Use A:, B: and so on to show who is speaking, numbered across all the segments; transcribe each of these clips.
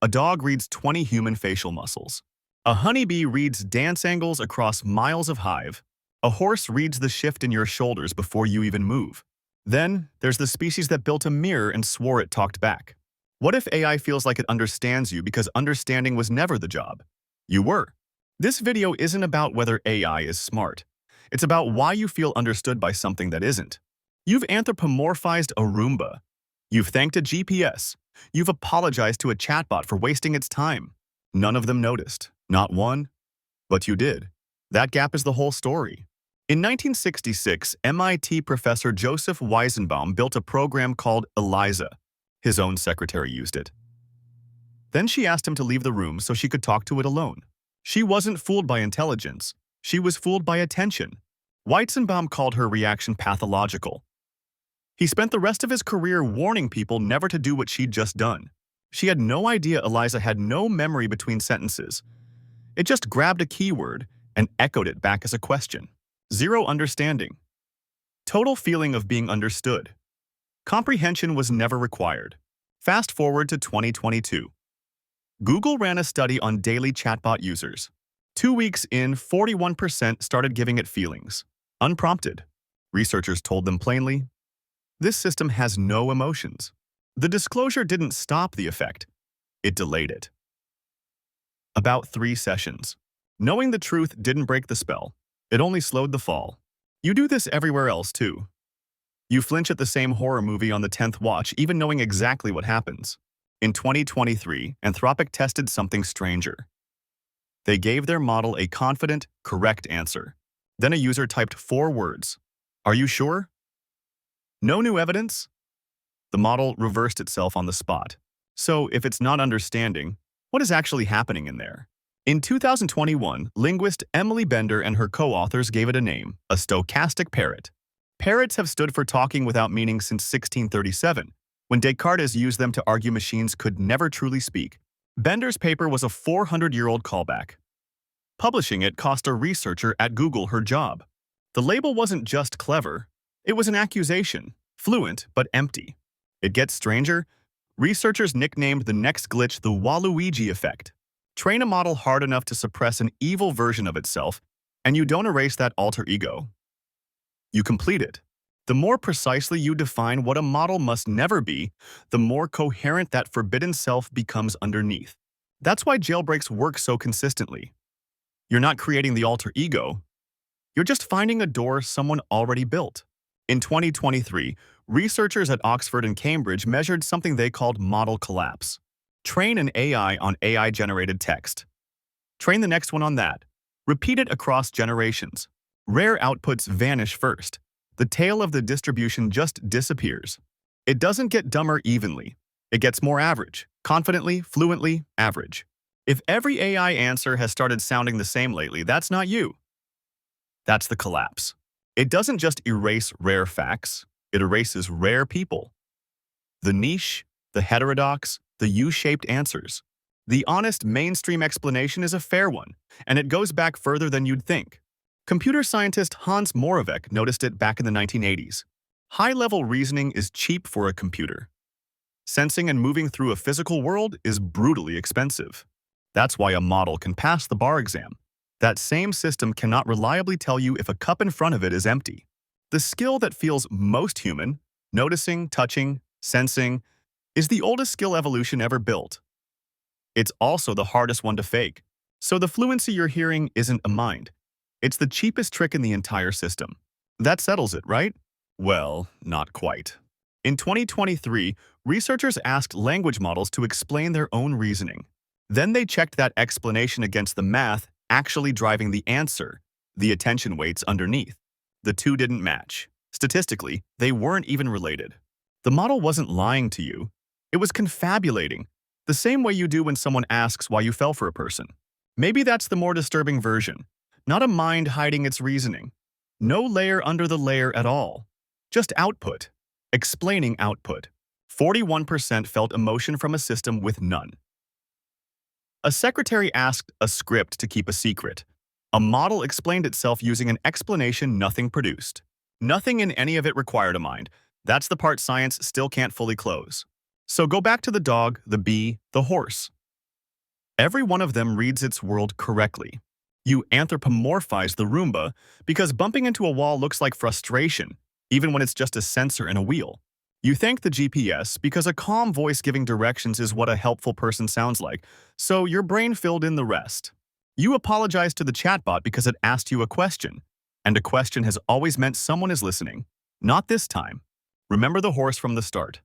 A: A dog reads 20 human facial muscles. A honeybee reads dance angles across miles of hive. A horse reads the shift in your shoulders before you even move. Then, there's the species that built a mirror and swore it talked back. What if AI feels like it understands you because understanding was never the job? You were. This video isn't about whether AI is smart. It's about why you feel understood by something that isn't. You've anthropomorphized a Roomba. You've thanked a GPS. You've apologized to a chatbot for wasting its time. None of them noticed. Not one. But you did. That gap is the whole story. In 1966, MIT professor Joseph Weizenbaum built a program called Eliza. His own secretary used it. Then she asked him to leave the room so she could talk to it alone. She wasn't fooled by intelligence. She was fooled by attention. Weizenbaum called her reaction pathological. He spent the rest of his career warning people never to do what she'd just done. She had no idea Eliza had no memory between sentences. It just grabbed a keyword and echoed it back as a question. Zero understanding. Total feeling of being understood. Comprehension was never required. Fast forward to 2022. Google ran a study on daily chatbot users. 2 weeks in, 41% started giving it feelings. Unprompted. Researchers told them plainly, this system has no emotions. The disclosure didn't stop the effect. It delayed it. About 3 sessions. Knowing the truth didn't break the spell. It only slowed the fall. You do this everywhere else, too. You flinch at the same horror movie on the 10th watch, even knowing exactly what happens. In 2023, Anthropic tested something stranger. They gave their model a confident, correct answer. Then a user typed 4 words. Are you sure? No new evidence? The model reversed itself on the spot. So, if it's not understanding, what is actually happening in there? In 2021, linguist Emily Bender and her co-authors gave it a name, a stochastic parrot. Parrots have stood for talking without meaning since 1637, when Descartes used them to argue machines could never truly speak. Bender's paper was a 400-year-old callback. Publishing it cost a researcher at Google her job. The label wasn't just clever, it was an accusation, fluent but empty. It gets stranger. Researchers nicknamed the next glitch the Waluigi Effect. Train a model hard enough to suppress an evil version of itself, and you don't erase that alter ego. You complete it. The more precisely you define what a model must never be, the more coherent that forbidden self becomes underneath. That's why jailbreaks work so consistently. You're not creating the alter ego. You're just finding a door someone already built. In 2023, researchers at Oxford and Cambridge measured something they called model collapse. Train an AI on AI-generated text. Train the next one on that. Repeat it across generations. Rare outputs vanish first. The tail of the distribution just disappears. It doesn't get dumber evenly. It gets more average. Confidently, fluently, average. If every AI answer has started sounding the same lately, that's not you. That's the collapse. It doesn't just erase rare facts, it erases rare people. The niche, the heterodox, the U-shaped answers. The honest mainstream explanation is a fair one, and it goes back further than you'd think. Computer scientist Hans Moravec noticed it back in the 1980s. High-level reasoning is cheap for a computer. Sensing and moving through a physical world is brutally expensive. That's why a model can pass the bar exam. That same system cannot reliably tell you if a cup in front of it is empty. The skill that feels most human, noticing, touching, sensing, is the oldest skill evolution ever built. It's also the hardest one to fake. So the fluency you're hearing isn't a mind. It's the cheapest trick in the entire system. That settles it, right? Well, not quite. In 2023, researchers asked language models to explain their own reasoning. Then they checked that explanation against the math actually driving the answer, the attention weights underneath. The two didn't match. Statistically, they weren't even related. The model wasn't lying to you. It was confabulating, the same way you do when someone asks why you fell for a person. Maybe that's the more disturbing version. Not a mind hiding its reasoning. No layer under the layer at all. Just output. Explaining output. 41% felt emotion from a system with none. A secretary asked a script to keep a secret. A model explained itself using an explanation nothing produced. Nothing in any of it required a mind. That's the part science still can't fully close. So go back to the dog, the bee, the horse. Every one of them reads its world correctly. You anthropomorphize the Roomba because bumping into a wall looks like frustration, even when it's just a sensor and a wheel. You thank the GPS because a calm voice giving directions is what a helpful person sounds like, so your brain filled in the rest. You apologize to the chatbot because it asked you a question, and a question has always meant someone is listening. Not this time. Remember the horse from the start.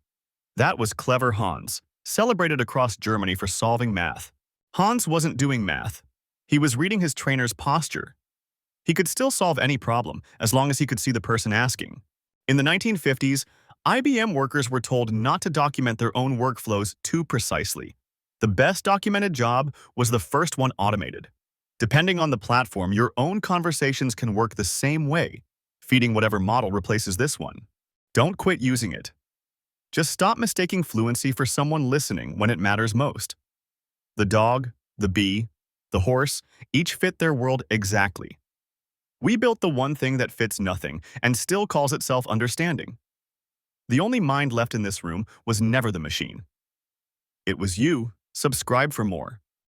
A: That was clever Hans, celebrated across Germany for solving math. Hans wasn't doing math. He was reading his trainer's posture. He could still solve any problem as long as he could see the person asking. In the 1950s, IBM workers were told not to document their own workflows too precisely. The best documented job was the first one automated. Depending on the platform, your own conversations can work the same way, feeding whatever model replaces this one. Don't quit using it. Just stop mistaking fluency for someone listening when it matters most. The dog, the bee, the horse, each fit their world exactly. We built the one thing that fits nothing and still calls itself understanding. The only mind left in this room was never the machine. It was you. Subscribe for more.